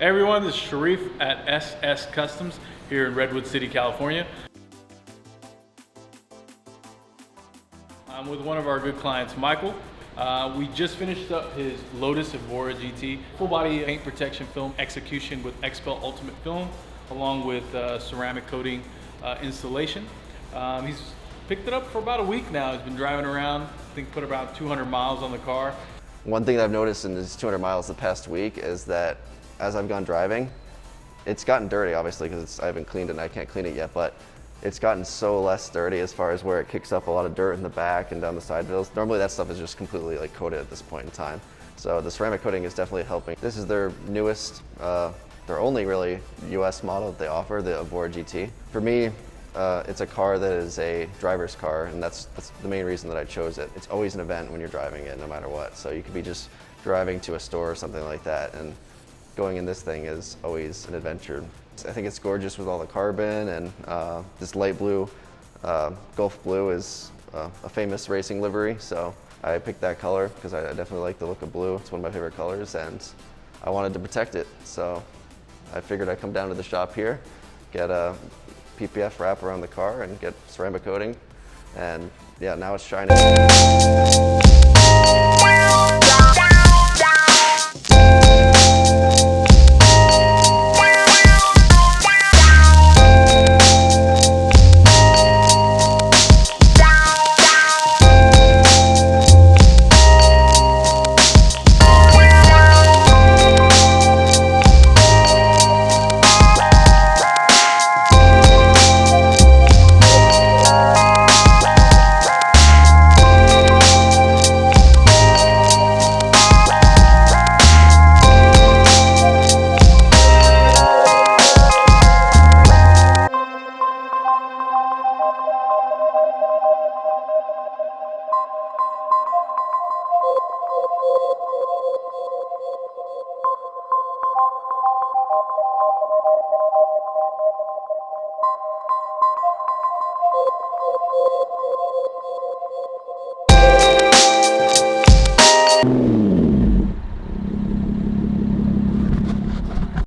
Hey everyone, this is Sharif at SS Customs here in Redwood City, California. I'm with one of our good clients, Michael. We just finished up his Lotus Evora GT full body paint protection film execution with XPEL Ultimate Film, along with ceramic coating installation. He's picked it up for about a week now. He's been driving around, I think put about 200 miles on the car. One thing that I've noticed in these 200 miles the past week is that as I've gone driving, it's gotten dirty, obviously, because I haven't cleaned it and I can't clean it yet, but it's gotten so less dirty as far as where it kicks up a lot of dirt in the back and down the side rails. Normally that stuff is just completely like coated at this point in time. So the ceramic coating is definitely helping. This is their newest, their only really US model that they offer, the Evora GT. For me, it's a car that is a driver's car, and that's the main reason that I chose it. It's always an event when you're driving it, no matter what. So you could be just driving to a store or something like that, and going in this thing is always an adventure. I think it's gorgeous with all the carbon, and this light blue, Gulf blue is a famous racing livery, so I picked that color because I definitely like the look of blue. It's one of my favorite colors, and I wanted to protect it. So I figured I'd come down to the shop here, get a PPF wrap around the car and get ceramic coating, and yeah, now it's shining.